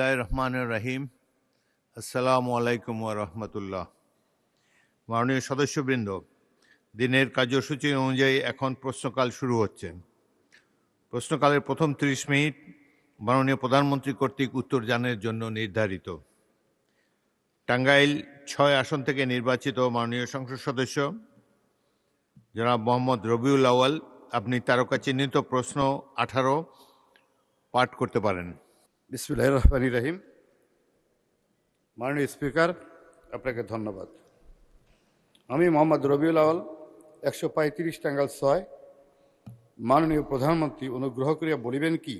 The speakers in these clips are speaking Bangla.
বিসমিল্লাহির রহমানির রহিম। আসসালামু আলাইকুম ওয়া রাহমাতুল্লাহ। মাননীয় সদস্যবৃন্দ, দিনের কার্যসূচি অনুযায়ী এখন প্রশ্নকাল শুরু হচ্ছে। প্রশ্নকালের প্রথম 30 মিনিট মাননীয় প্রধানমন্ত্রী কর্তৃক উত্তরদানের জন্য নির্ধারিত। টাঙ্গাইল 6 আসন থেকে নির্বাচিত মাননীয় সংসদ সদস্য জনাব মোহাম্মদ রবিউল আউয়াল, আপনি তারকা চিহ্নিত প্রশ্ন 18 পাঠ করতে পারেন। বিসমিল্লাহির রহমানির রহিম। মাননীয় স্পিকার, আপনাকে ধন্যবাদ। আমি মোহাম্মদ রবিউল আউয়াল, 135 টাঙ্গাইল 6। মাননীয় প্রধানমন্ত্রী অনুগ্রহ করিয়া বলিবেন কি,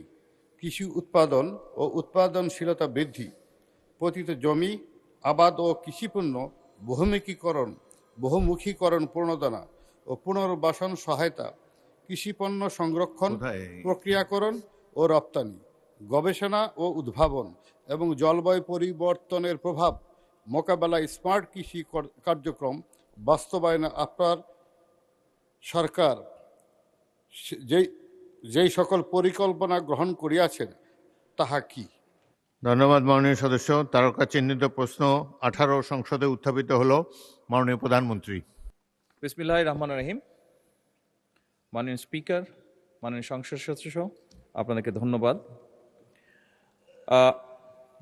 কৃষি উৎপাদন ও উৎপাদনশীলতা বৃদ্ধি, পতিত জমি, আবাদ ও কৃষিপণ্য বহুমুখীকরণ প্রণোদনা ও পুনর্বাসন সহায়তা, কৃষিপণ্য সংরক্ষণ, প্রক্রিয়াকরণ ও রপ্তানি, গবেষণা ও উদ্ভাবন এবং জলবায়ু পরিবর্তনের প্রভাব মোকাবেলায় স্মার্ট কৃষি কার্যক্রম বাস্তবায়নে আপনার সরকার যেই সকল পরিকল্পনা গ্রহণ করিয়াছেন তাহা কি? ধন্যবাদ মাননীয় সদস্য। তারকা চিহ্নিত প্রশ্ন 18 সংসদে উত্থাপিত হলো। মাননীয় প্রধানমন্ত্রী। বিসমিল্লাহির রহমানির রহিম। মাননীয় স্পিকার, মাননীয় সংসদ সদস্য, আপনাদেরকে ধন্যবাদ।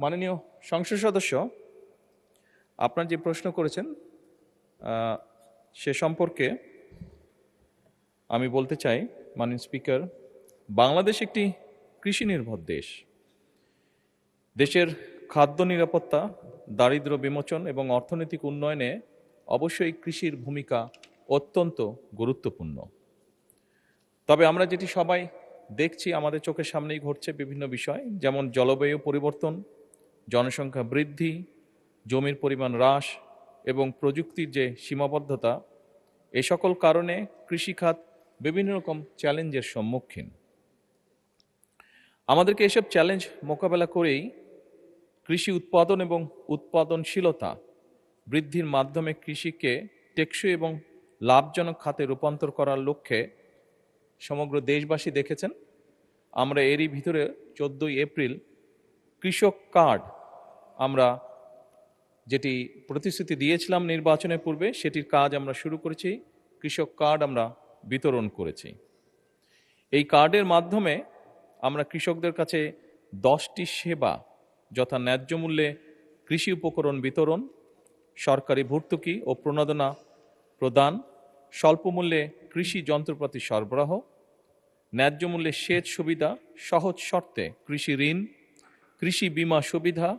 মাননীয় সংসদ সদস্য, আপনার যে প্রশ্ন করেছেন সে সম্পর্কে আমি বলতে চাই, মাননীয় স্পিকার, বাংলাদেশ একটি কৃষি নির্ভর দেশ। দেশের খাদ্য নিরাপত্তা, দারিদ্র্য বিমোচন এবং অর্থনৈতিক উন্নয়নে অবশ্যই কৃষির ভূমিকা অত্যন্ত গুরুত্বপূর্ণ। তবে আমরা যেটি সবাই দেখছি, আমাদের চোখের সামনেই ঘটছে বিভিন্ন বিষয়, যেমন জলবায়ু পরিবর্তন, জনসংখ্যা বৃদ্ধি, জমির পরিমাণ হ্রাস এবং প্রযুক্তির যে সীমাবদ্ধতা, এ সকল কারণে কৃষিখাত বিভিন্ন রকম চ্যালেঞ্জের সম্মুখীন। আমাদেরকে এসব চ্যালেঞ্জ মোকাবেলা করেই কৃষি উৎপাদন এবং উৎপাদনশীলতা বৃদ্ধির মাধ্যমে কৃষিকে টেকসই এবং লাভজনক খাতে রূপান্তর করার লক্ষ্যে সমগ্র দেশবাসী দেখেছেন আমরা এরই ভিতরে 14 এপ্রিল কৃষক কার্ড, আমরা যেটি প্রতিশ্রুতি দিয়েছিলাম নির্বাচনের পূর্বে, সেটির কাজ আমরা শুরু করেছি। কৃষক কার্ড আমরা বিতরণ করেছি। এই কার্ডের মাধ্যমে আমরা কৃষকদের কাছে 10টি সেবা, যথা ন্যায্য মূল্যে কৃষি উপকরণ বিতরণ, সরকারি ভর্তুকি ও প্রণোদনা প্রদান, স্বল্প মূল্যে কৃষি যন্ত্রপাতি সরবরাহ, ন্যায্য মূল্যে সেচ সুবিধা, সহজ শর্তে কৃষি ঋণ, কৃষি বীমা সুবিধা,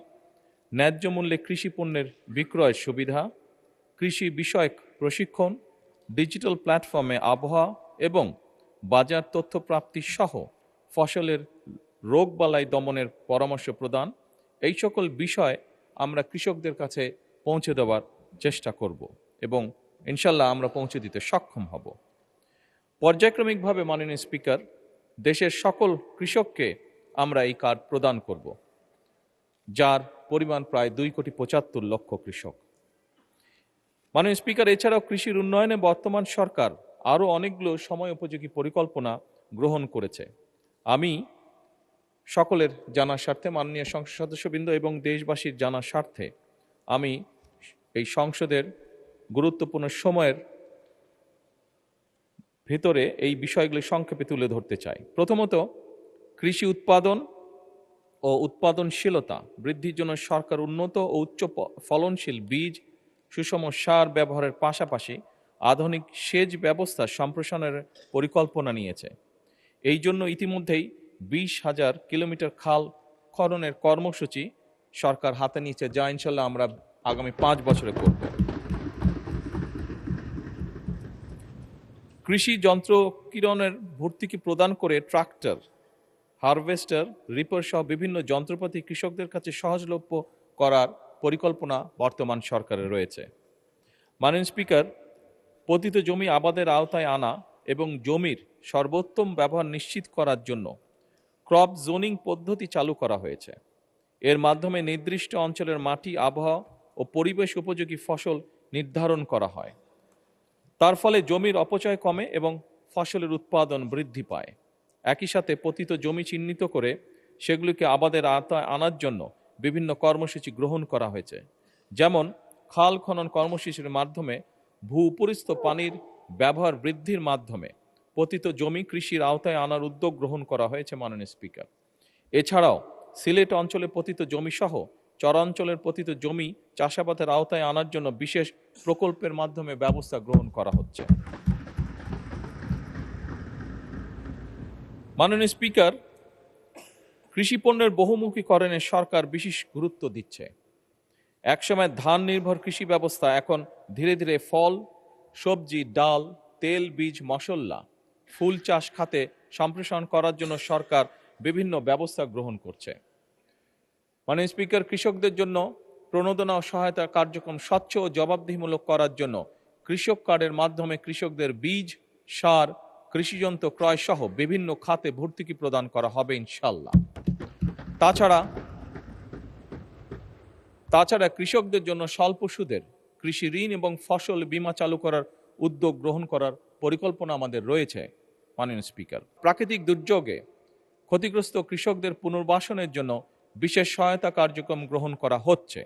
ন্যায্য মূল্যে কৃষি পণ্যের বিক্রয়ের সুবিধা, কৃষি বিষয়ক প্রশিক্ষণ, ডিজিটাল প্ল্যাটফর্মে আবহাওয়া এবং বাজার তথ্য প্রাপ্তি সহ ফসলের রোগবালাই দমনের পরামর্শ প্রদান, এই সকল বিষয় আমরা কৃষকদের কাছে পৌঁছে দেওয়ার চেষ্টা করব এবং ইনশাল্লাহ আমরা পৌঁছে দিতে সক্ষম হব। পর্যায়ক্রমিকভাবে মাননীয় স্পিকার, দেশের সকল কৃষককে আমরা এই কার্ড প্রদান করব, যার পরিমাণ প্রায় 2,75,00,000 কৃষক। মাননীয় স্পিকার, এছাড়াও কৃষির উন্নয়নে বর্তমান সরকার আরও অনেকগুলো সময় উপযোগী পরিকল্পনা গ্রহণ করেছে। আমি সকলের জানার স্বার্থে, মাননীয় সংসদ সদস্যবৃন্দ এবং দেশবাসীর জানার স্বার্থে আমি এই সংসদের গুরুত্বপূর্ণ সময়ের ভিতরে এই বিষয়গুলি সংক্ষেপে তুলে ধরতে চাই। প্রথমত, কৃষি উৎপাদন ও উৎপাদনশীলতা বৃদ্ধির জন্য সরকার উন্নত ও উচ্চ ফলনশীল বীজ, সুষম সার ব্যবহারের পাশাপাশি আধুনিক সেচ ব্যবস্থা সম্প্রসারণের পরিকল্পনা নিয়েছে। এই জন্য ইতিমধ্যেই 20,000 কিলোমিটার খাল খননের কর্মসূচি সরকার হাতে নিয়েছে, যা ইনশাল্লাহ আমরা আগামী 5 বছরে করব। কৃষি যন্ত্র কিরণের ভর্তুকি প্রদান করে ট্রাক্টর, হারভেস্টার, রিপার সহ বিভিন্ন যন্ত্রপাতি কৃষকদের কাছে সহজলভ্য করার পরিকল্পনা বর্তমান সরকারের রয়েছে। মাননীয় স্পিকার, পতিত জমি আবাদের আওতায় আনা এবং জমির সর্বোত্তম ব্যবহার নিশ্চিত করার জন্য ক্রপ জোনিং পদ্ধতি চালু করা হয়েছে। এর মাধ্যমে নির্দিষ্ট অঞ্চলের মাটি, আবহাওয়া ও পরিবেশ উপযোগী ফসল নির্ধারণ করা হয়। তার ফলে জমির অপচয় কমে এবং ফসলের উৎপাদন বৃদ্ধি পায়। একই সাথে পতিত জমি চিহ্নিত করে সেগুলিকে আবাদের আওতায় আনার জন্য বিভিন্ন কর্মসূচি গ্রহণ করা হয়েছে, যেমন খাল খনন কর্মসূচির মাধ্যমে ভূ উপরিস্থ পানির ব্যবহার বৃদ্ধির মাধ্যমে পতিত জমি কৃষির আওতায় আনার উদ্যোগ গ্রহণ করা হয়েছে মাননীয় স্পিকার। এছাড়াও সিলেট অঞ্চলে পতিত জমি সহ চরাঞ্চলের পতিত জমি চাষাবাদের আওতায় আনার জন্য বিশেষ প্রকল্পের মাধ্যমে ব্যবস্থা গ্রহণ করা হচ্ছে। মাননীয় স্পিকার, কৃষি পণ্যের বহুমুখীকরণে সরকার বিশেষ গুরুত্ব দিচ্ছে। একসময় ধান নির্ভর কৃষি ব্যবস্থা এখন ধীরে ধীরে ফল, সবজি, ডাল, তেল, বীজ, মশলা, ফুল চাষ খাতে সম্প্রসারণ করার জন্য সরকার বিভিন্ন ব্যবস্থা গ্রহণ করছে। মাননীয় স্পিকার, কৃষকদের জন্য প্রণোদনা ও সহায়তা কার্যক্রম স্বচ্ছ ও জবাবদিহিমূলক করার জন্য কৃষক কার্ডের মাধ্যমে কৃষকদের বীজ, সার, কৃষিযন্ত্র ক্রয় সহ বিভিন্ন খাতে ভর্তুকি প্রদান করা হবে ইনশাল্লাহ। তাছাড়া কৃষকদের জন্য স্বল্প সুদের কৃষি ঋণ এবং ফসল বীমা চালু করার উদ্যোগ গ্রহণ করার পরিকল্পনা আমাদের রয়েছে। মাননীয় স্পিকার, প্রাকৃতিক দুর্যোগে ক্ষতিগ্রস্ত কৃষকদের পুনর্বাসনের জন্য বিশেষ সহায়তা কার্যক্রম গ্রহণ করা হচ্ছে।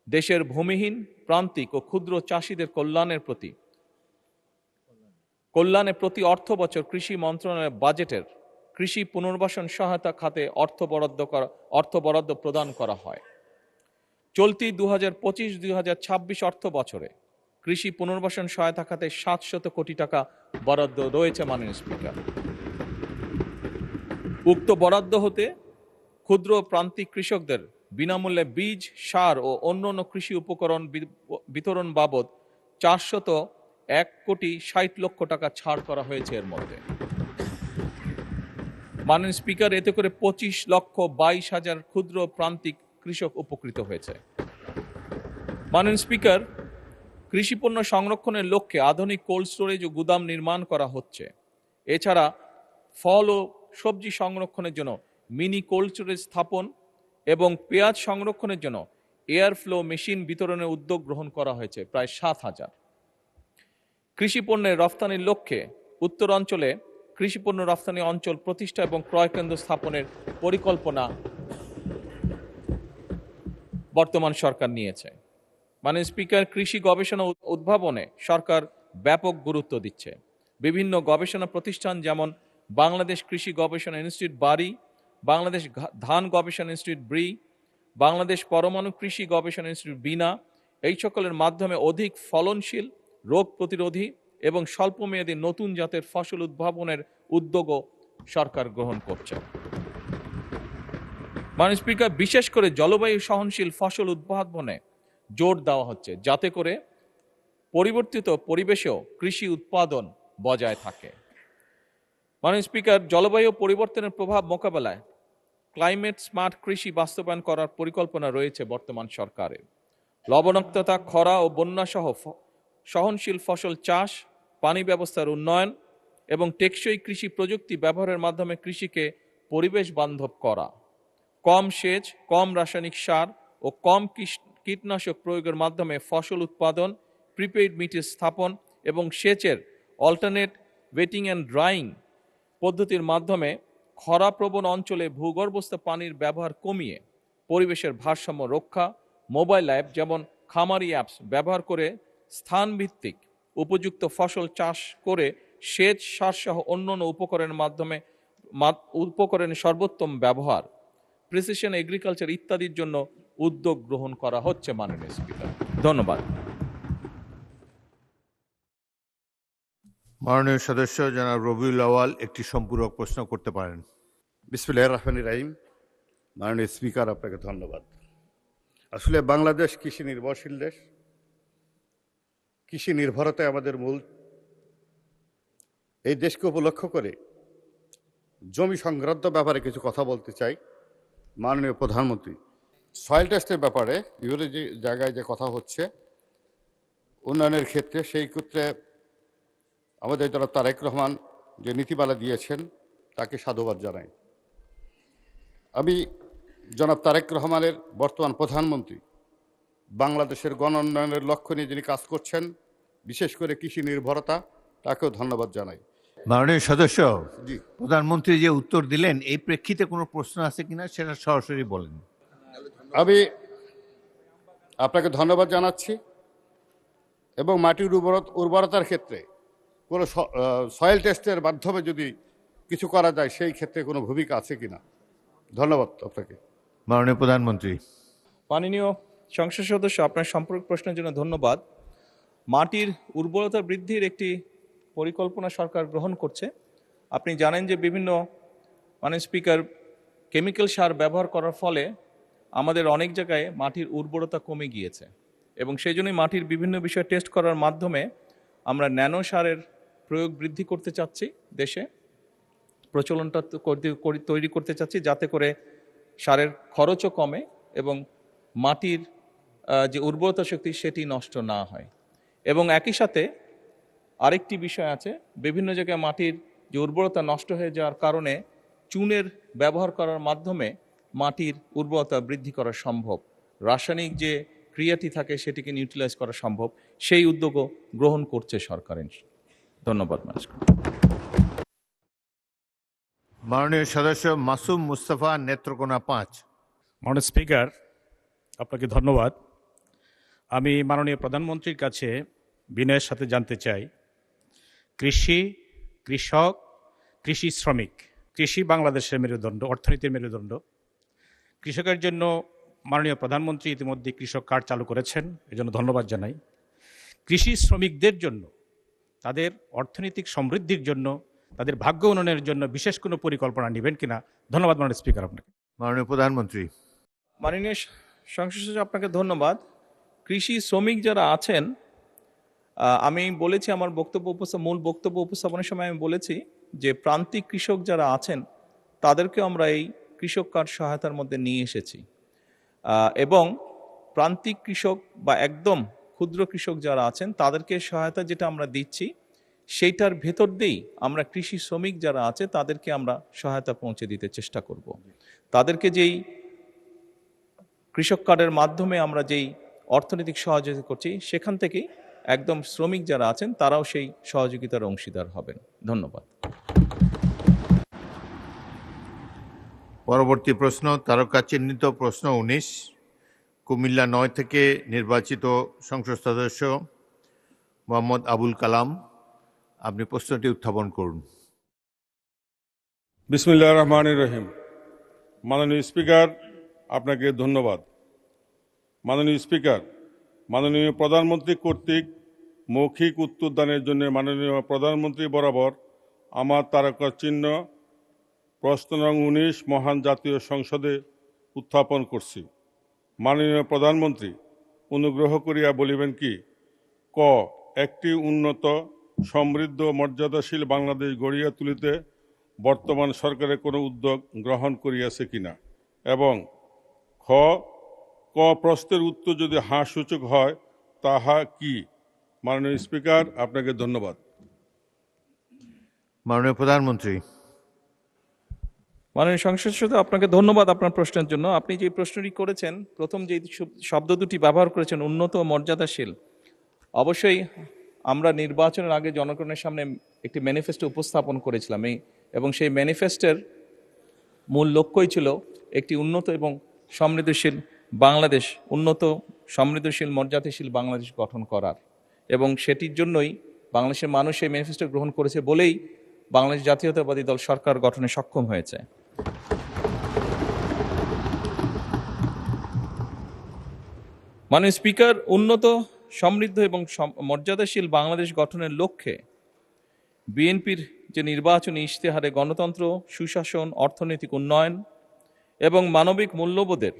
দেশের ভূমিহীন, প্রান্তিক ও ক্ষুদ্র চাষীদের কল্যাণে প্রতি অর্থ বছর কৃষি মন্ত্রণালয়ের বাজেটের কৃষি পুনর্বাসন সহায়তা খাতে অর্থ বরাদ্দ প্রদান করা হয়। চলতি 2025-2026 অর্থ বছরে কৃষি পুনর্বাসন সহায়তা খাতে 700 কোটি টাকা বরাদ্দ রয়েছে। মাননীয় স্পিকার, উক্ত বরাদ্দ হতে ক্ষুদ্র প্রান্তিক কৃষকদের বিনামূল্যে বীজ, সার ও অন্যান্য কৃষি উপকরণ বিতরণ বাবদ 401 কোটি 60 লক্ষ টাকা ছাড় করা হয়েছে। এর মধ্যে মাননীয় স্পিকার, এতে করে 25,22,000 ক্ষুদ্র প্রান্তিক কৃষক উপকৃত হয়েছে। মাননীয় স্পিকার, কৃষিপণ্য সংরক্ষণের লক্ষ্যে আধুনিক কোল্ড স্টোরেজ ও গুদাম নির্মাণ করা হচ্ছে। এছাড়া ফল ও সবজি সংরক্ষণের জন্য মিনি কোল্ড স্টোরেজ স্থাপন এবং পেঁয়াজ সংরক্ষণের জন্য এয়ার ফ্লো মেশিন বিতরণের উদ্যোগ গ্রহণ করা হয়েছে প্রায় 7,000। কৃষিপণ্যের রফতানির লক্ষ্যে উত্তরাঞ্চলে কৃষিপণ্য রফতানি অঞ্চল প্রতিষ্ঠা এবং ক্রয় কেন্দ্র স্থাপনের পরিকল্পনা বর্তমান সরকার নিয়েছে। মাননীয় স্পিকার, কৃষি গবেষণা উদ্ভাবনে সরকার ব্যাপক গুরুত্ব দিচ্ছে। বিভিন্ন গবেষণা প্রতিষ্ঠান যেমন বাংলাদেশ কৃষি গবেষণা ইনস্টিটিউট বারি, বাংলাদেশ ধান গবেষণা ইনস্টিটিউট ব্রি, বাংলাদেশ পরমাণু কৃষি গবেষণা ইনস্টিটিউট বিনা, এই সকলের মাধ্যমে অধিক ফলনশীল, রোগ প্রতিরোধী এবং স্বল্পমেয়াদী নতুন জাতের ফসল উদ্ভাবনের উদ্যোগও সরকার গ্রহণ করছে। মাননীয় স্পিকার, বিশেষ করে জলবায়ু সহনশীল ফসল উদ্ভাবনে জোর দেওয়া হচ্ছে, যাতে করে পরিবর্তিত পরিবেশেও কৃষি উৎপাদন বজায় থাকে। মাননীয় স্পিকার, জলবায়ু পরিবর্তনের প্রভাব মোকাবেলায় ক্লাইমেট স্মার্ট কৃষি বাস্তবায়ন করার পরিকল্পনা রয়েছে বর্তমান সরকারের। লবণাক্ততা, খরা ও বন্যা সহ সহনশীল ফসল চাষ, পানি ব্যবস্থার উন্নয়ন এবং টেকসই কৃষি প্রযুক্তি ব্যবহারের মাধ্যমে কৃষিকে পরিবেশ বান্ধব করা, কম সেচ, কম রাসায়নিক সার ও কম কীটনাশক প্রয়োগের মাধ্যমে ফসল উৎপাদন, প্রিপেইড মিটার স্থাপন এবং সেচের অল্টারনেট ওয়েটিং অ্যান্ড ড্রাইং পদ্ধতির মাধ্যমে খরাপ্রবণ অঞ্চলে ভূগর্ভস্থ পানির ব্যবহার কমিয়ে পরিবেশের ভারসাম্য রক্ষা, মোবাইল অ্যাপ যেমন খামারি অ্যাপস ব্যবহার করে স্থানভিত্তিক উপযুক্ত ফসল চাষ করে সেচ, সার সহ অন্যান্য উপকরণের সর্বোত্তম ব্যবহার, প্রিসিশন এগ্রিকালচার ইত্যাদির জন্য উদ্যোগ গ্রহণ করা হচ্ছে। মাননীয় স্পিকার, ধন্যবাদ। মাননীয় সদস্য জনাব রবিউল আউয়াল একটি সম্পূরক প্রশ্ন করতে পারেন। বিসমিল্লাহির রহমানির রহিম। মাননীয় স্পিকার, আপনাকে ধন্যবাদ। আসলে বাংলাদেশ কৃষি নির্ভরশীল দেশ। কৃষি নির্ভরতাই আমাদের মূল। এই দেশকে উপলক্ষ করে জমি সংক্রান্ত ব্যাপারে কিছু কথা বলতে চাই। মাননীয় প্রধানমন্ত্রী, সয়েল টেস্টের ব্যাপারে বিভিন্ন যে জায়গায় যে কথা হচ্ছে উন্নয়নের ক্ষেত্রে, সেই ক্ষেত্রে আমাদের যারা তারেক রহমান যে নীতিমালা দিয়েছেন তাকে সাধুবাদ জানাই। আমি জনাব তারেক রহমানের বর্তমান প্রধানমন্ত্রী বাংলাদেশের গণ উন্নয়নের লক্ষ্য নিয়ে যিনি কাজ করছেন, বিশেষ করে কৃষি নির্ভরতা, তাকেও ধন্যবাদ জানাই। মাননীয় সদস্য, জি, প্রধানমন্ত্রী যে উত্তর দিলেন এই প্রেক্ষিতে কোনো প্রশ্ন আছে কিনা সেটা সরাসরি বলেন। আমি আপনাকে ধন্যবাদ জানাচ্ছি এবং মাটির উর্বরতার ক্ষেত্রে কোনো সয়েল টেস্টের মাধ্যমে যদি কিছু করা যায় সেই ক্ষেত্রে কোনো ভূমিকা আছে কিনা। ধন্যবাদ আপনাকে। মাননীয় প্রধানমন্ত্রী। মাননীয় সংসদ সদস্য, আপনার সম্পর্ক প্রশ্নের জন্য ধন্যবাদ। মাটির উর্বরতা বৃদ্ধির একটি পরিকল্পনা সরকার গ্রহণ করছে। আপনি জানেন যে বিভিন্ন মাননীয় স্পিকার, কেমিক্যাল সার ব্যবহার করার ফলে আমাদের অনেক জায়গায় মাটির উর্বরতা কমে গিয়েছে এবং সেই জন্যই মাটির বিভিন্ন বিষয় টেস্ট করার মাধ্যমে আমরা ন্যানো সারের প্রয়োগ বৃদ্ধি করতে চাচ্ছি, দেশে প্রচলনটা তৈরি করতে চাচ্ছি, যাতে করে সারের খরচও কমে এবং মাটির যে উর্বরতা শক্তি সেটি নষ্ট না হয়। এবং একই সাথে আরেকটি বিষয় আছে, বিভিন্ন জায়গায় মাটির যে উর্বরতা নষ্ট হয়ে যাওয়ার কারণে চুনের ব্যবহার করার মাধ্যমে মাটির উর্বরতা বৃদ্ধি করা সম্ভব, রাসায়নিক যে ক্রিয়াটি থাকে সেটিকে নিউট্রিলাইজ করা সম্ভব, সেই উদ্যোগও গ্রহণ করছে সরকার। ধন্যবাদ। মাননীয় সদস্য মাসুম মুস্তফা, নেত্রকোনা 5। মাননীয় স্পিকার, আপনাকে ধন্যবাদ। আমি মাননীয় প্রধানমন্ত্রীর কাছে বিনয়ের সাথে জানতে চাই, কৃষি, কৃষক, কৃষি শ্রমিক, কৃষি বাংলাদেশের মেরুদণ্ড, অর্থনীতির মেরুদণ্ড। কৃষকের জন্য মাননীয় প্রধানমন্ত্রী ইতিমধ্যে কৃষক কার্ড চালু করেছেন, এজন্য ধন্যবাদ জানাই। কৃষি শ্রমিকদের জন্য, তাদের অর্থনৈতিক সমৃদ্ধির জন্য, তাদের ভাগ্য উন্নয়নের জন্য বিশেষ কোনো পরিকল্পনা নেবেন কিনা। ধন্যবাদ মাননীয় স্পিকার আপনাকে। মাননীয় প্রধানমন্ত্রী। মাননীয় সংসদ সদস্য, আপনাকে ধন্যবাদ। কৃষি শ্রমিক যারা আছেন, আমি বলেছি আমার মূল বক্তব্য উপস্থাপনের সময় আমি বলেছি যে প্রান্তিক কৃষক যারা আছেন তাদেরকে আমরা এই কৃষক কার্ড সহায়তার মধ্যে নিয়ে এসেছি এবং প্রান্তিক কৃষক বা একদম ক্ষুদ্র কৃষক যারা আছেন তাদেরকে সহায়তা যেটা আমরা দিচ্ছি সেইটার ভেতর দিয়েই আমরা কৃষি শ্রমিক যারা আছে তাদেরকে আমরা সহায়তা পৌঁছে দিতে চেষ্টা করব। তাদেরকে যেই কৃষক কার্ডের মাধ্যমে আমরা যেই অর্থনৈতিক সহযোগিতা করছি সেখান থেকেই একদম শ্রমিক যারা আছেন তারাও সেই সহযোগিতার অংশীদার হবেন। ধন্যবাদ। পরবর্তী প্রশ্ন, তারকা চিহ্নিত প্রশ্ন 19, কুমিল্লা 9 থেকে নির্বাচিত সংসদ সদস্য মোহাম্মদ আবুল কালাম। আপনি প্রশ্নটি উত্থাপন করুন। বিসমিল্লাহির রহমানির রহিম। মাননীয় স্পিকার, আপনাকে ধন্যবাদ। মাননীয় স্পিকার, মাননীয় প্রধানমন্ত্রী কর্তৃক মৌখিক উত্তরদানের জন্য মাননীয় প্রধানমন্ত্রী বরাবর আমার তারকা চিহ্ন প্রশ্ন নং 19 মহান জাতীয় সংসদে উত্থাপন করছি। মাননীয় প্রধানমন্ত্রী, অনুগ্রহ করিয়া বলিবেন কি, ক, একটি উন্নত, সমৃদ্ধ, মর্যাদাশীল বাংলাদেশ গড়িয়া তুলিতে বর্তমান সরকারের কোনো উদ্যোগ গ্রহণ করিয়াছে কিনা, এবং খ, ক প্রশ্নের উত্তর যদি হাঁ সূচক হয় তাহা কি। মাননীয় স্পিকার, আপনাকে ধন্যবাদ। মাননীয় প্রধানমন্ত্রী। মাননীয় সংসদ সদস্য, আপনাকে ধন্যবাদ আপনার প্রশ্নের জন্য। আপনি যে প্রশ্নটি করেছেন, প্রথম যে শব্দ দুটি ব্যবহার করেছেন, উন্নত ও মর্যাদাশীল, অবশ্যই আমরা নির্বাচনের আগে জনগণের সামনে একটি ম্যানিফেস্টো উপস্থাপন করেছিলাম এবং সেই ম্যানিফেস্টোর মূল লক্ষ্যই ছিল একটি উন্নত এবং সমৃদ্ধশীল বাংলাদেশ, উন্নত, সমৃদ্ধশীল, মর্যাদাশীল বাংলাদেশ গঠন করার, এবং সেটির জন্যই বাংলাদেশের মানুষ এই ম্যানিফেস্টো গ্রহণ করেছে বলেই বাংলাদেশ জাতীয়তাবাদী দল সরকার গঠনে সক্ষম হয়েছে। মাননীয় স্পিকার, উন্নত, সমৃদ্ধ এবং মর্যাদাশীল বাংলাদেশ গঠনের লক্ষ্যে বিএনপির যে নির্বাচনী ইশতেহারে গণতন্ত্র, সুশাসন, অর্থনৈতিক উন্নয়ন এবং মানবিক মূল্যবোধের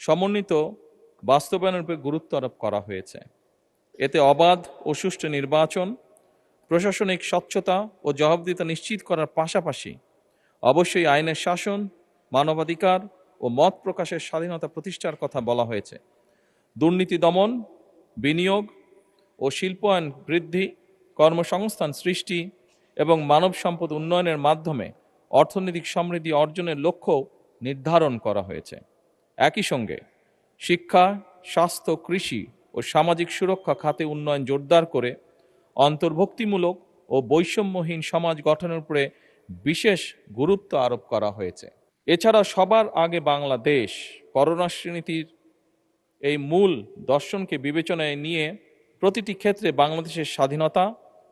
সমন্বিত বাস্তবায়নের উপর গুরুত্ব আরোপ করা হয়েছে। এতে অবাধ ও সুষ্ঠু নির্বাচন, প্রশাসনিক স্বচ্ছতা ও জবাবদিহিতা নিশ্চিত করার পাশাপাশি অবশ্যই আইনের শাসন, মানবাধিকার ও মত প্রকাশের স্বাধীনতা প্রতিষ্ঠার কথা বলা হয়েছে। দুর্নীতি দমন, বিনিয়োগ ও শিল্পায়ন বৃদ্ধি, কর্মসংস্থান সৃষ্টি এবং মানব সম্পদ উন্নয়নের মাধ্যমে অর্থনৈতিক সমৃদ্ধি অর্জনের লক্ষ্য নির্ধারণ করা হয়েছে। একই সঙ্গে শিক্ষা, স্বাস্থ্য, কৃষি ও সামাজিক সুরক্ষা খাতে উন্নয়ন জোরদার করে অন্তর্ভুক্তিমূলক ও বৈষম্যহীন সমাজ গঠনের উপরে বিশেষ গুরুত্ব আরোপ করা হয়েছে। এছাড়া সবার আগে বাংলাদেশ পররাষ্ট্রনীতির এই মূল দর্শনকে বিবেচনায় নিয়ে প্রতিটি ক্ষেত্রে বাংলাদেশের স্বাধীনতা,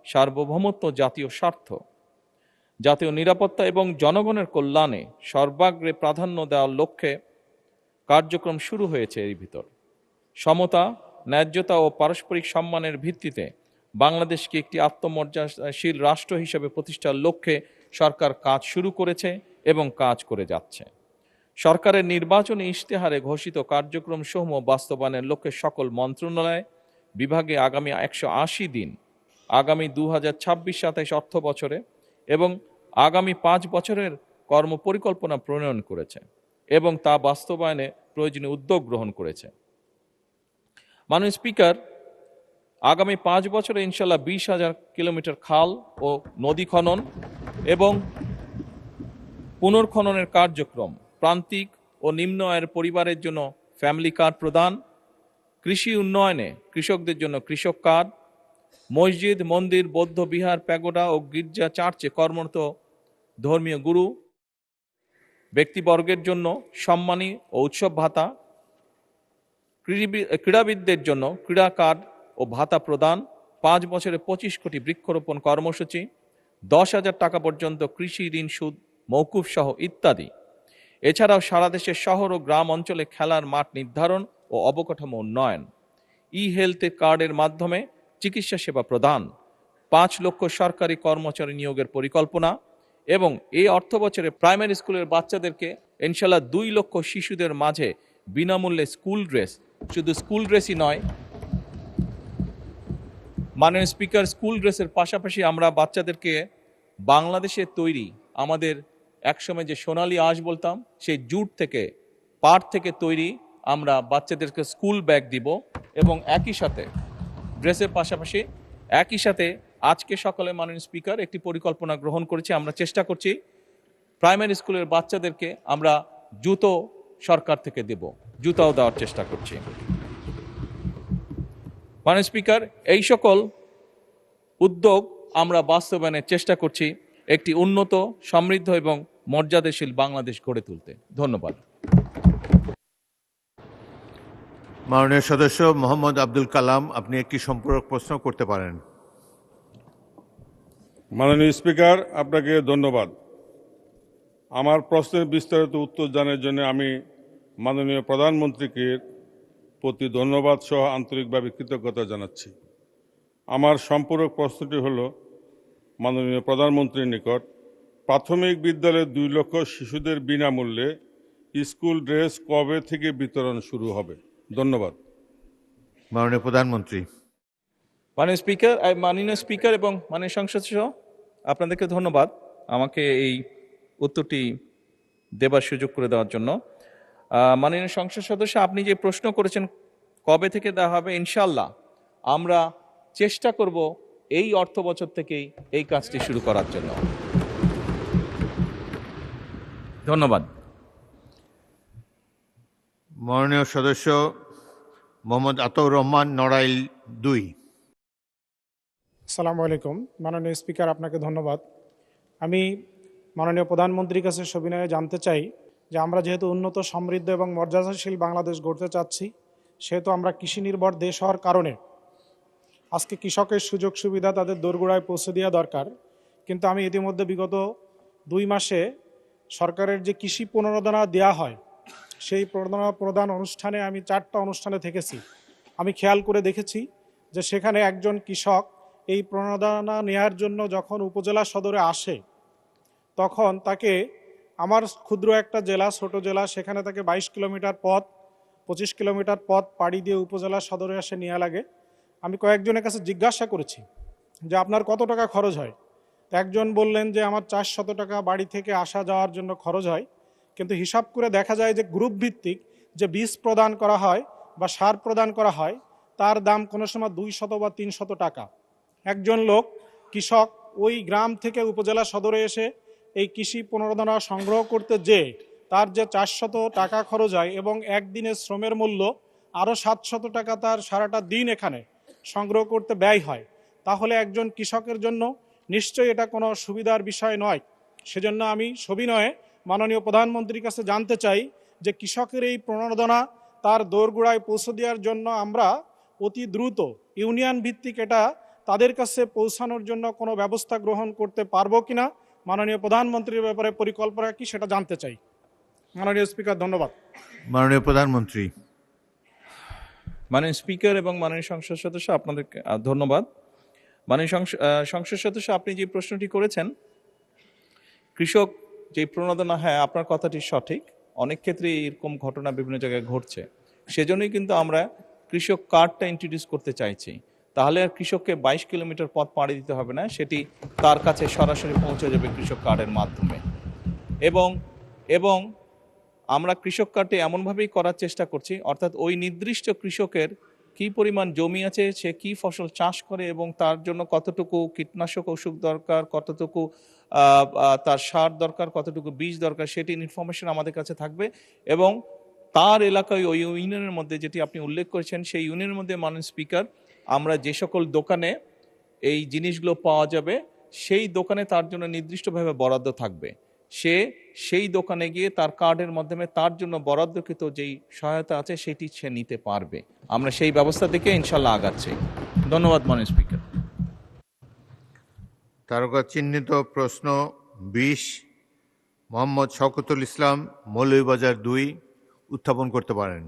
সার্বভৌমত্ব, জাতীয় স্বার্থ, জাতীয় নিরাপত্তা এবং জনগণের কল্যাণে সর্বাগ্রে প্রাধান্য দেওয়ার লক্ষ্যে কার্যক্রম শুরু হয়েছে। এর ভিতর সমতা, ন্যায্যতা ও পারস্পরিক সম্মানের ভিত্তিতে বাংলাদেশকে একটি আত্মমর্যাদাশীল রাষ্ট্র হিসেবে প্রতিষ্ঠার লক্ষ্যে সরকার কাজ শুরু করেছে এবং কাজ করে যাচ্ছে। সরকারের নির্বাচনী ইশতেহারে ঘোষিত কার্যক্রম সমূহ বাস্তবায়নের লক্ষ্যে সকল মন্ত্রণালয় বিভাগে আগামী 180 দিন, আগামী 2026-27 অর্থ বছরে এবং আগামী 5 বছরের কর্মপরিকল্পনা প্রণয়ন করেছে এবং তা বাস্তবায়নে প্রয়োজনীয় উদ্যোগ গ্রহণ করেছে। মাননীয় স্পিকার, আগামী 5 বছরে ইনশাল্লাহ 20,000 কিলোমিটার খাল ও নদী খনন এবং পুনর্খননের কার্যক্রম, প্রান্তিক ও নিম্ন আয়ের পরিবারের জন্য ফ্যামিলি কার্ড প্রদান, কৃষি উন্নয়নে কৃষকদের জন্য কৃষক কার্ড, মসজিদ, মন্দির, বৌদ্ধ বিহার, প্যাগোডা ও গির্জা চার্চে কর্মরত ধর্মীয় গুরু ব্যক্তিবর্গের জন্য সম্মানী ও উৎসব ভাতা, ক্রীড়াবিদদের জন্য ক্রীড়া কার্ড ও ভাতা প্রদান, 5 বছরে 25 কোটি বৃক্ষরোপণ কর্মসূচি, 10,000 টাকা পর্যন্ত কৃষি ঋণ সুদ মৌকুফ সহ ইত্যাদি। এছাড়াও সারা দেশের শহর ও গ্রাম অঞ্চলে খেলার মাঠ নির্ধারণ ও অবকাঠামো উন্নয়ন, হেলথ কার্ডের মাধ্যমে চিকিৎসা সেবা প্রদান, 5 লক্ষ সরকারি কর্মচারী নিয়োগের পরিকল্পনা এবং এই অর্থ বছরে প্রাইমারি স্কুলের বাচ্চাদেরকে ইনশাল্লাহ 2 লক্ষ শিশুদের মাঝে বিনামূল্যে স্কুল ড্রেস, শুধু স্কুল ড্রেসই নয় মাননীয় স্পিকার, স্কুল ড্রেসের পাশাপাশি আমরা বাচ্চাদেরকে বাংলাদেশের তৈরি আমাদের একসময় যে সোনালী আঁশ বলতাম সেই জুট থেকে, পাট থেকে তৈরি আমরা বাচ্চাদেরকে স্কুল ব্যাগ দিব এবং একই সাথে ড্রেসের পাশাপাশি একই সাথে আজকে সকালে মাননীয় স্পিকার একটি পরিকল্পনা গ্রহণ করেছি। আমরা চেষ্টা করছি প্রাইমারি স্কুলের বাচ্চাদেরকে আমরা জুতো সরকার থেকে দেব, জুতাও দেওয়ার চেষ্টা করছি। মাননীয় স্পিকার, এই সকল উদ্যোগ আমরা বাস্তবায়নের চেষ্টা করছি একটি উন্নত, সমৃদ্ধ এবং মর্যাদাশীল বাংলাদেশ গড়ে তুলতে। ধন্যবাদ। মাননীয় সদস্য মোহাম্মদ আব্দুল কালাম, আপনি একটি সম্পূরক প্রশ্ন করতে পারেন। মাননীয় স্পিকার, আপনাকে ধন্যবাদ। আমার প্রশ্নের বিস্তারিত উত্তর জানার জন্য আমি মাননীয় প্রধানমন্ত্রীকে প্রতি ধন্যবাদ সহ আন্তরিকভাবে কৃতজ্ঞতা জানাচ্ছি। আমার সম্পূরক প্রশ্নটি হল, মাননীয় প্রধানমন্ত্রীর নিকট, প্রাথমিক বিদ্যালয়ের 2 লক্ষ শিশুদের বিনামূল্যে স্কুল ড্রেস কবে থেকে বিতরণ শুরু হবে? ধন্যবাদ। মাননীয় প্রধানমন্ত্রী। মাননীয় স্পিকার এবং মাননীয় সংসদ সহ আপনাদেরকে ধন্যবাদ আমাকে এই উত্তরটি দেবার সুযোগ করে দেওয়ার জন্য। মাননীয় সংসদ সদস্য, আপনি যে প্রশ্ন করেছেন কবে থেকে দেওয়া হবে, ইনশাল্লাহ আমরা চেষ্টা করব এই অর্থ বছর থেকেই এই কাজটি শুরু করার জন্য। ধন্যবাদ। মাননীয় সদস্য মোহাম্মদ আতাউর রহমান, নড়াইল 2। আসসালামু আলাইকুম। মাননীয় স্পিকার, আপনাকে ধন্যবাদ। আমি মাননীয় প্রধানমন্ত্রীর কাছে সবিনয়ে জানতে চাই যে আমরা যেহেতু উন্নত, সমৃদ্ধ এবং মর্যাদাশীল বাংলাদেশ গড়তে চাচ্ছি, সেহেতু আমরা কৃষি নির্ভর দেশ হওয়ার কারণে আজকে কৃষকের সুযোগ সুবিধা তাদের দোরগোড়ায় পৌঁছে দেওয়া দরকার। কিন্তু আমি ইতিমধ্যে বিগত 2 মাসে সরকারের যে কৃষি প্রণোদনা দেওয়া হয় সেই প্রদান অনুষ্ঠানে আমি 4টা অনুষ্ঠানে থেকেছি। আমি খেয়াল করে দেখেছি যে সেখানে একজন কৃষক এই প্রণোদনা নেওয়ার জন্য যখন উপজেলা সদরে আসে, তখন তাকে আমার ক্ষুদ্র একটা জেলা, ছোট জেলা, সেখানে তাকে 22 কিলোমিটার পথ, 25 কিলোমিটার পথ পাড়ি দিয়ে উপজেলা সদরে আসে নেওয়া লাগে। আমি কয়েকজনের কাছে জিজ্ঞাসা করেছি যে আপনার কত টাকা খরচ হয়। একজন বললেন যে আমার 400 টাকা বাড়ি থেকে আসা যাওয়ার জন্য খরচ হয়। কিন্তু হিসাব করে দেখা যায় যে গ্রুপ ভিত্তিক যে বীজ প্রদান করা হয় বা সার প্রদান করা হয় তার দাম কোনো সময় 200 বা 300 টাকা। একজন লোক কৃষক ওই গ্রাম থেকে উপজেলা সদরে এসে এই কৃষি প্রণোদনা সংগ্রহ করতে যেয়ে তার যে 400 টাকা খরচ হয় এবং একদিনের শ্রমের মূল্য আরও 700 টাকা তার সারাটা দিন এখানে সংগ্রহ করতে ব্যয় হয়, তাহলে একজন কৃষকের জন্য নিশ্চয়ই এটা কোনো সুবিধার বিষয় নয়। সেজন্য আমি সবিনয়ে মাননীয় প্রধানমন্ত্রীর কাছে জানতে চাই যে কৃষকের এই প্রণোদনা তার দোরগোড়ায় পৌঁছে দেওয়ার জন্য আমরা অতি দ্রুত ইউনিয়ন ভিত্তিক এটা তাদের কাছে পৌঁছানোর জন্য কোনো ব্যবস্থা গ্রহণ করতে পারবো কিনা, মাননীয় প্রধানমন্ত্রীর ব্যাপারে পরিকল্পনা কি সেটা জানতে চাই। মাননীয় স্পিকার, ধন্যবাদ। মাননীয় প্রধানমন্ত্রী। মাননীয় স্পিকার এবং মাননীয় সংসদ সদস্য, আপনাদেরকে ধন্যবাদ। মাননীয় সংসদ সদস্য, আপনি যে প্রশ্নটি করেছেন, কৃষক যে প্রণোদনা, হ্যাঁ আপনার কথাটি সঠিক, অনেক ক্ষেত্রে এরকম ঘটনা বিভিন্ন জায়গায় ঘটছে। সেজন্যই কিন্তু আমরা কৃষক কার্ডটা ইন্ট্রোডিউস করতে চাইছি। তাহলে আর কৃষককে 22 কিলোমিটার পথ পাড়ি দিতে হবে না, সেটি তার কাছে সরাসরি পৌঁছে যাবে কৃষক কার্ডের মাধ্যমে। এবং আমরা কৃষক কার্ডটি এমনভাবেই করার চেষ্টা করছি, অর্থাৎ ওই নির্দিষ্ট কৃষকের কি পরিমাণ জমি আছে, সে কি ফসল চাষ করে এবং তার জন্য কতটুকু কীটনাশক ওষুধ দরকার, কতটুকু তার সার দরকার, কতটুকু বীজ দরকার, সেটি ইনফরমেশন আমাদের কাছে থাকবে। এবং তার এলাকায় ওই ইউনিয়নের মধ্যে যেটি আপনি উল্লেখ করেছেন, সেই ইউনিয়নের মধ্যে মাননীয় স্পিকার, আমরা যে সকল দোকানে এই জিনিসগুলো পাওয়া যাবে সেই দোকানে তার জন্য নির্দিষ্টভাবে বরাদ্দ থাকবে। সেই দোকানে গিয়ে তার কার্ডের মাধ্যমে তার জন্য বরাদ্দকৃত যেই সহায়তা আছে সেটি সে নিতে পারবে। আমরা সেই ব্যবস্থা থেকে ইনশাল্লাহ আগাচ্ছি। ধন্যবাদ মাননীয় স্পিকার। তারকা চিহ্নিত প্রশ্ন 20 মোহাম্মদ শওকতুল ইসলাম, মৌলভীবাজার 2, উত্থাপন করতে পারেন।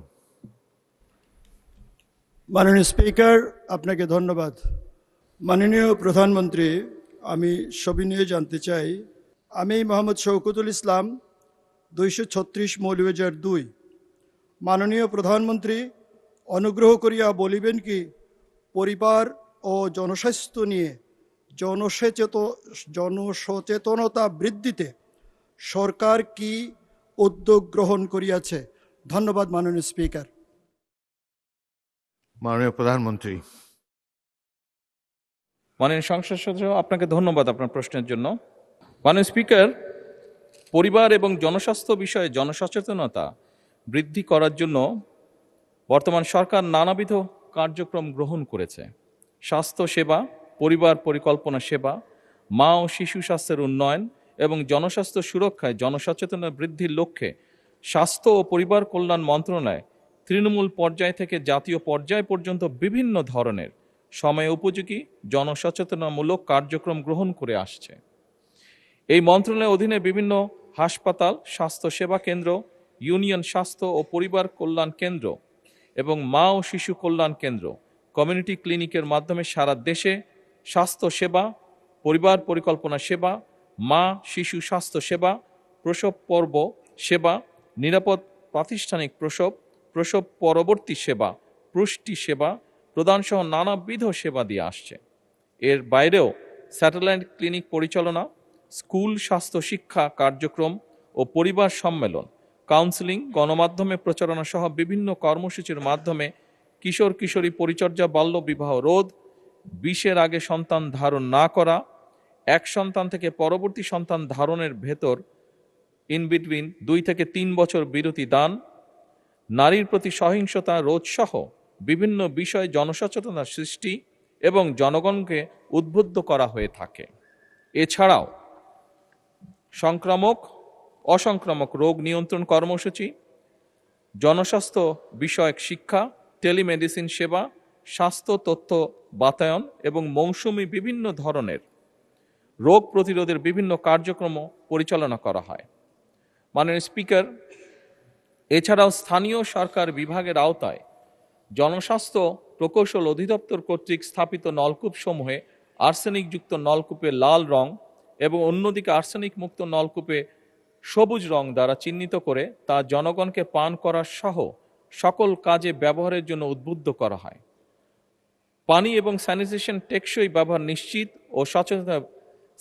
মাননীয় স্পিকার, আপনাকে ধন্যবাদ। মাননীয় প্রধানমন্ত্রী, আমি সবিনয়ে জানতে চাই, আমি মোহাম্মদ শওকতুল ইসলাম, 236 মৌলভীবাজার 2। মাননীয় প্রধানমন্ত্রী অনুগ্রহ করিয়া বলিবেন কি, পরিবার ও জনস্বাস্থ্য নিয়ে জনসচেতনতা বৃদ্ধিতে সরকার কি উদ্যোগ গ্রহণ করিয়াছে? ধন্যবাদ মাননীয় স্পিকার। মাননীয় প্রধানমন্ত্রী। মাননীয় সংসদ সদস্য, আপনাকে ধন্যবাদ আপনার প্রশ্নের জন্য। মাননীয় স্পিকার, পরিবার এবং জনস্বাস্থ্য বিষয়ে জনসচেতনতা বৃদ্ধি করার জন্য বর্তমান সরকার নানাবিধ কার্যক্রম গ্রহণ করেছে। স্বাস্থ্য সেবা, পরিবার পরিকল্পনা সেবা, মা ও শিশু স্বাস্থ্যের উন্নয়ন এবং জনস্বাস্থ্য সুরক্ষায় জনসচেতনতা বৃদ্ধির লক্ষ্যে স্বাস্থ্য ও পরিবার কল্যাণ মন্ত্রণালয় তৃণমূল পর্যায় থেকে জাতীয় পর্যায় পর্যন্ত বিভিন্ন ধরনের সময় উপযোগী জনসচেতনামূলক কার্যক্রম গ্রহণ করে আসছে। এই মন্ত্রণালয়ের অধীনে বিভিন্ন হাসপাতাল, স্বাস্থ্য সেবা কেন্দ্র, ইউনিয়ন স্বাস্থ্য ও পরিবার কল্যাণ কেন্দ্র এবং মা ও শিশু কল্যাণ কেন্দ্র, কমিউনিটি ক্লিনিকের মাধ্যমে সারা দেশে স্বাস্থ্য সেবা, পরিবার পরিকল্পনা সেবা, মা শিশু স্বাস্থ্য সেবা, প্রসব পর্ব সেবা, নিরাপদ প্রাতিষ্ঠানিক প্রসব, প্রসব পরবর্তী সেবা, পুষ্টি সেবা প্রদানসহ নানাবিধ সেবা দিয়ে আসছে। এর বাইরেও স্যাটেলাইট ক্লিনিক পরিচালনা, স্কুল স্বাস্থ্য শিক্ষা কার্যক্রম ও পরিবার সম্মেলন, কাউন্সেলিং, গণমাধ্যমে প্রচারণা সহ বিভিন্ন কর্মসূচির মাধ্যমে কিশোর কিশোরী পরিচর্যা, বাল্য বিবাহ রোধ, 20-এর আগে সন্তান ধারণ না করা, এক সন্তান থেকে পরবর্তী সন্তান ধারণের ভেতর ইন বিটুইন 2 থেকে 3 বছর বিরতি দান, নারীর প্রতি সহিংসতা রোধ সহ বিভিন্ন বিষয়ে জনসচেতনতা সৃষ্টি এবং জনগণকে উদ্বুদ্ধ করা হয়ে থাকে। এছাড়াও সংক্রামক অসংক্রামক রোগ নিয়ন্ত্রণ কর্মসূচি, জনস্বাস্থ্য বিষয়ক শিক্ষা, টেলিমেডিসিন সেবা, স্বাস্থ্য তথ্য বাতায়ন এবং মৌসুমি বিভিন্ন ধরনের রোগ প্রতিরোধের বিভিন্ন কার্যক্রম পরিচালনা করা হয়। মাননীয় স্পিকার, এছাড়াও স্থানীয় সরকার বিভাগের আওতায় জনস্বাস্থ্য প্রকৌশল অধিদপ্তর কর্তৃক স্থাপিত নলকূপ সমূহে আর্সেনিকযুক্ত নলকূপে লাল রং এবং অন্যদিকে আর্সেনিক মুক্ত নলকূপে সবুজ রং দ্বারা চিহ্নিত করে তা জনগণকে পান করার সহ সকল কাজে ব্যবহারের জন্য উদ্বুদ্ধ করা হয়। পানি এবং স্যানিটেশন টেকসই ব্যবহার নিশ্চিত ও সচেতনতা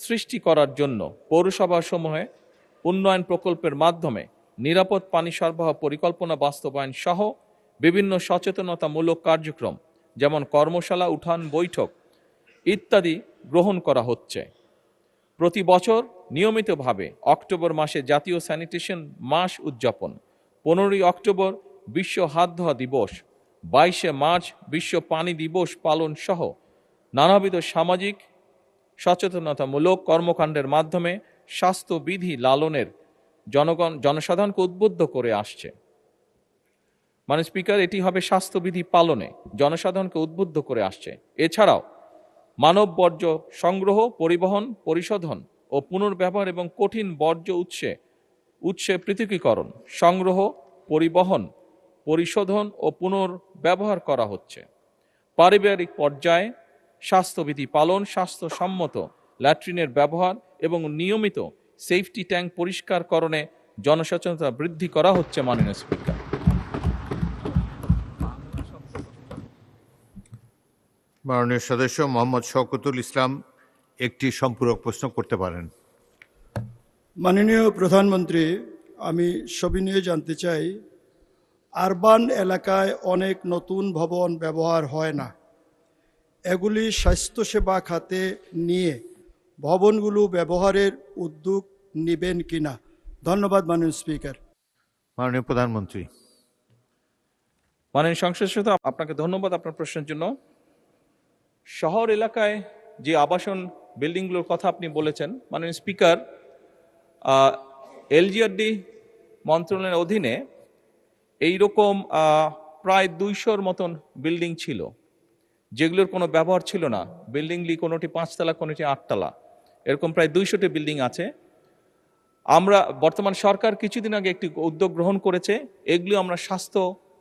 সৃষ্টি করার জন্য পৌরসভাসমূহে উন্নয়ন প্রকল্পের মাধ্যমে নিরাপদ পানি সরবরাহ পরিকল্পনা বাস্তবায়ন সহ বিভিন্ন সচেতনতামূলক কার্যক্রম যেমন কর্মশালা, উঠান বৈঠক ইত্যাদি গ্রহণ করা হচ্ছে। প্রতি বছর নিয়মিতভাবে অক্টোবর মাসে জাতীয় স্যানিটেশন মাস উদযাপন, 15ই অক্টোবর বিশ্ব হাত ধোয়া দিবস, 22শে মার্চ বিশ্ব পানি দিবস পালন সহ নানাবিধ সামাজিক সচেতনতামূলক কর্মকাণ্ডের মাধ্যমে স্বাস্থ্যবিধি লালনের জনসাধারণকে উদ্বুদ্ধ করে আসছে। মাননীয় স্পিকার, এটি হবে স্বাস্থ্যবিধি পালনে জনসাধারণকে উদ্বুদ্ধ করে আসছে। এছাড়াও মানব বর্জ্য সংগ্রহ, পরিবহন, পরিশোধন ও পুনর্ব্যবহার এবং কঠিন বর্জ্য উৎসে পৃথকীকরণ, সংগ্রহ, পরিবহন, পরিশোধন ও পুনর্ব্যবহার করা হচ্ছে। পারিবারিক পর্যায়ে স্বাস্থ্যবিধি পালন, স্বাস্থ্যসম্মত ল্যাট্রিনের ব্যবহার এবং নিয়মিত সেফটি ট্যাঙ্ক পরিষ্কারকরণে জনসচেতনতা বৃদ্ধি করা হচ্ছে। মাননীয় স্পিকার, মাননীয় সদস্য মোহাম্মদ শওকতুল ইসলাম একটি সম্পূরক প্রশ্ন করতে পারেন। মাননীয় প্রধানমন্ত্রী, আমি সবিনয়ে জানতে চাই, আরবান এলাকায় অনেক নতুন ভবন ব্যবহার হয় না, এগুলি স্বাস্থ্যসেবা খাতে নিয়ে ভবনগুলো ব্যবহারের উদ্যোগ নেবেন কিনা? ধন্যবাদ মাননীয় স্পিকার। মাননীয় প্রধানমন্ত্রী। মাননীয় সংসদ সদস্য, আপনাকে ধন্যবাদ আপনার প্রশ্নের জন্য। শহর এলাকায় যে আবাসন বিল্ডিংগুলোর কথা আপনি বলেছেন, মাননীয় স্পিকার, এলজিআরডি মন্ত্রণালয়ের অধীনে এইরকম প্রায় 200-র মতন বিল্ডিং ছিল যেগুলোর কোনো ব্যবহার ছিল না। বিল্ডিংগুলি কোনোটি 5 তলা, কোনোটি 8 তলা, এরকম প্রায় 200টি বিল্ডিং আছে। আমরা বর্তমান সরকার কিছুদিন আগে একটি উদ্যোগ গ্রহণ করেছে, এগুলো আমরা স্বাস্থ্য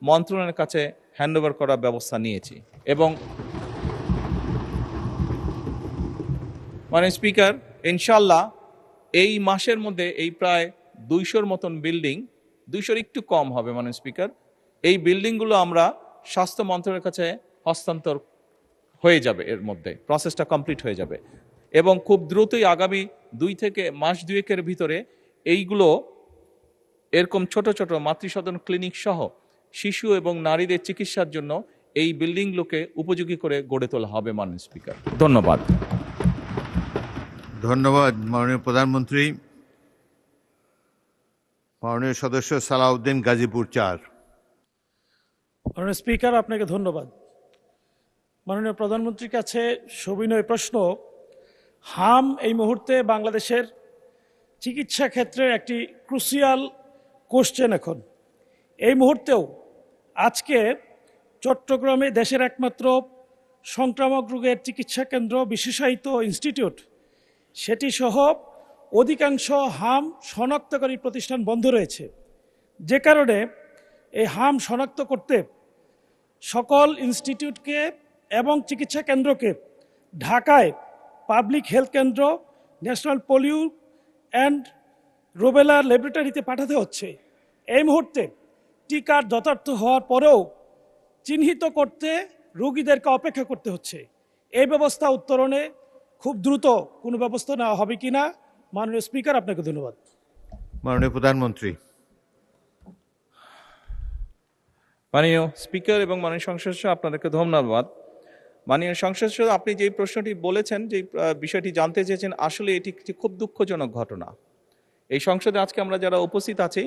মন্ত্রণালয়ের কাছে হ্যান্ডওভার করার ব্যবস্থা নিয়েছি। এবং মাননীয় স্পিকার, ইনশাল্লাহ এই মাসের মধ্যে এই প্রায় 200-র মতন বিল্ডিং, 200-র একটু কম হবে মাননীয় স্পিকার, এই বিল্ডিংগুলো আমরা স্বাস্থ্য মন্ত্রণালয়ের কাছে হস্তান্তর হয়ে যাবে, এর মধ্যে প্রসেসটা কমপ্লিট হয়ে যাবে। এবং খুব দ্রুতই আগামী 2 থেকে মাস 2-এর ভিতরে এইগুলো এরকম ছোট ছোট মাতৃসদন ক্লিনিক সহ শিশু এবং নারীদের চিকিৎসার জন্য এই বিল্ডিংগুলোকে উপযোগী করে গড়ে তোলা হবে। মাননীয় স্পিকার, ধন্যবাদ। ধন্যবাদ মাননীয় প্রধানমন্ত্রী। মাননীয় সদস্য সালাউদ্দিন, গাজীপুর 4। মাননীয় স্পিকার, আপনাকে ধন্যবাদ। মাননীয় প্রধানমন্ত্রীর কাছে সবিনয় প্রশ্ন, হাম এই মুহূর্তে বাংলাদেশের চিকিৎসা ক্ষেত্রের একটি ক্রুশিয়াল কোশ্চেন। এখন এই মুহূর্তেও আজকে চট্টগ্রামে দেশের একমাত্র সংক্রামক রোগের চিকিৎসা কেন্দ্র, বিশেষায়িত ইনস্টিটিউট, সেটি সহ অধিকাংশ হাম শনাক্তকারী প্রতিষ্ঠান বন্ধ রয়েছে, যে কারণে এই হাম শনাক্ত করতে সকল ইনস্টিটিউটকে এবং চিকিৎসা কেন্দ্রকে ঢাকায় পাবলিক হেলথ কেন্দ্র, ন্যাশনাল পোলিও অ্যান্ড রুবেলা ল্যাবরেটরিতে পাঠাতে হচ্ছে। এই মুহূর্তে টিকার যথার্থ হওয়ার পরেও চিহ্নিত করতে রোগীদেরকে অপেক্ষা করতে হচ্ছে। এই ব্যবস্থা উত্তরণে খুব দ্রুত কোনো ব্যবস্থা নেওয়া হবে কিনা? মাননীয় স্পিকার, আপনাকে ধন্যবাদ। মাননীয় প্রধানমন্ত্রী। মাননীয় স্পিকার এবং মাননীয় সংসদ সদস্য, আপনাদেরকে ধন্যবাদ। মাননীয় সংসদ সদস্য, আপনি যে প্রশ্নটি বলেছেন, যে বিষয়টি জানতে চেয়েছেন, আসলে এটি একটি খুব দুঃখজনক ঘটনা। এই সংসদে আজকে আমরা যারা উপস্থিত আছি,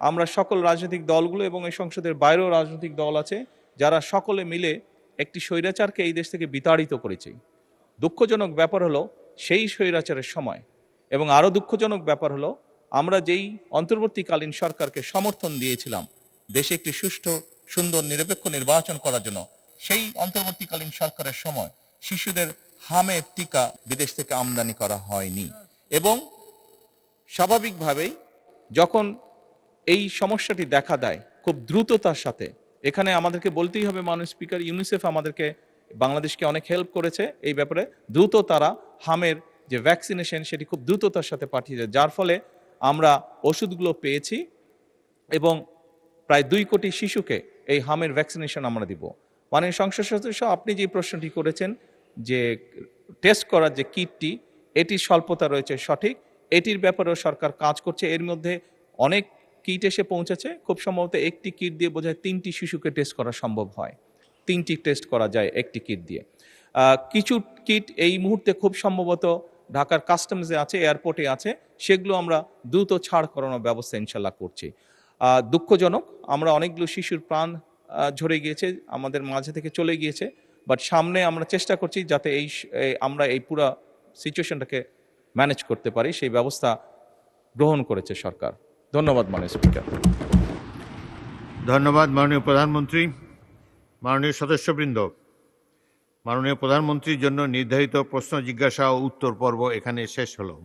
আমরা সকল রাজনৈতিক দলগুলো এবং এই সংসদের বাইরেও রাজনৈতিক দল আছে, যারা সকলে মিলে একটি স্বৈরাচারকে এই দেশ থেকে বিতাড়িত করেছি। দুঃখজনক ব্যাপার হলো সেই স্বৈরাচারের সময়, এবং আরও দুঃখজনক ব্যাপার হলো আমরা যেই অন্তর্বর্তীকালীন সরকারকে সমর্থন দিয়েছিলাম দেশে একটি সুষ্ঠু, সুন্দর, নিরপেক্ষ নির্বাচন করার জন্য, সেই অন্তর্বর্তীকালীন সরকারের সময় শিশুদের হামের টিকা বিদেশ থেকে আমদানি করা হয়নি। এবং স্বাভাবিকভাবেই যখন এই সমস্যাটি দেখা দেয় খুব দ্রুততার সাথে, এখানে আমাদেরকে বলতেই হবে মাননীয় স্পিকার, ইউনিসেফ আমাদেরকে, বাংলাদেশকে অনেক হেল্প করেছে এই ব্যাপারে। দ্রুত তারা হামের যে ভ্যাকসিনেশন সেটি খুব দ্রুততার সাথে পাঠিয়েছে, যার ফলে আমরা ওষুধগুলো পেয়েছি এবং প্রায় 2 কোটি শিশুকে এই হামের ভ্যাকসিনেশন আমরা দিব। মাননীয় সংসদ সদস্য, আপনি যে প্রশ্নটি করেছেন যে টেস্ট করার যে কিটটি, এটির স্বল্পতা রয়েছে, সঠিক, এটির ব্যাপারেও সরকার কাজ করছে। এর মধ্যে অনেক কিট এসে পৌঁছেছে, খুব সম্ভবত একটি কিট দিয়ে বোধহয় 3টি শিশুকে টেস্ট করা সম্ভব হয়, 3টি টেস্ট করা যায় একটি কিট দিয়ে। কিছু কিট এই মুহূর্তে খুব সম্ভবত ঢাকার কাস্টমসে আছে, এয়ারপোর্টে আছে, সেগুলো আমরা দ্রুত ছাড় করানোর ব্যবস্থা ইনশাল্লাহ করছি। দুঃখজনক, আমরা অনেকগুলো শিশুর প্রাণ ঝরে গিয়েছে, আমাদের মাঝে থেকে চলে গিয়েছে, বাট সামনে আমরা চেষ্টা করছি যাতে আমরা এই পুরো সিচুয়েশনটাকে ম্যানেজ করতে পারি, সেই ব্যবস্থা গ্রহণ করেছে সরকার। ধন্যবাদ মাননীয় স্পিকার। ধন্যবাদ মাননীয় প্রধানমন্ত্রী। মাননীয় সদস্যবৃন্দ, মাননীয় প্রধানমন্ত্রীর জন্য নির্ধারিত প্রশ্ন জিজ্ঞাসা ও উত্তর পর্ব এখানে শেষ হলো।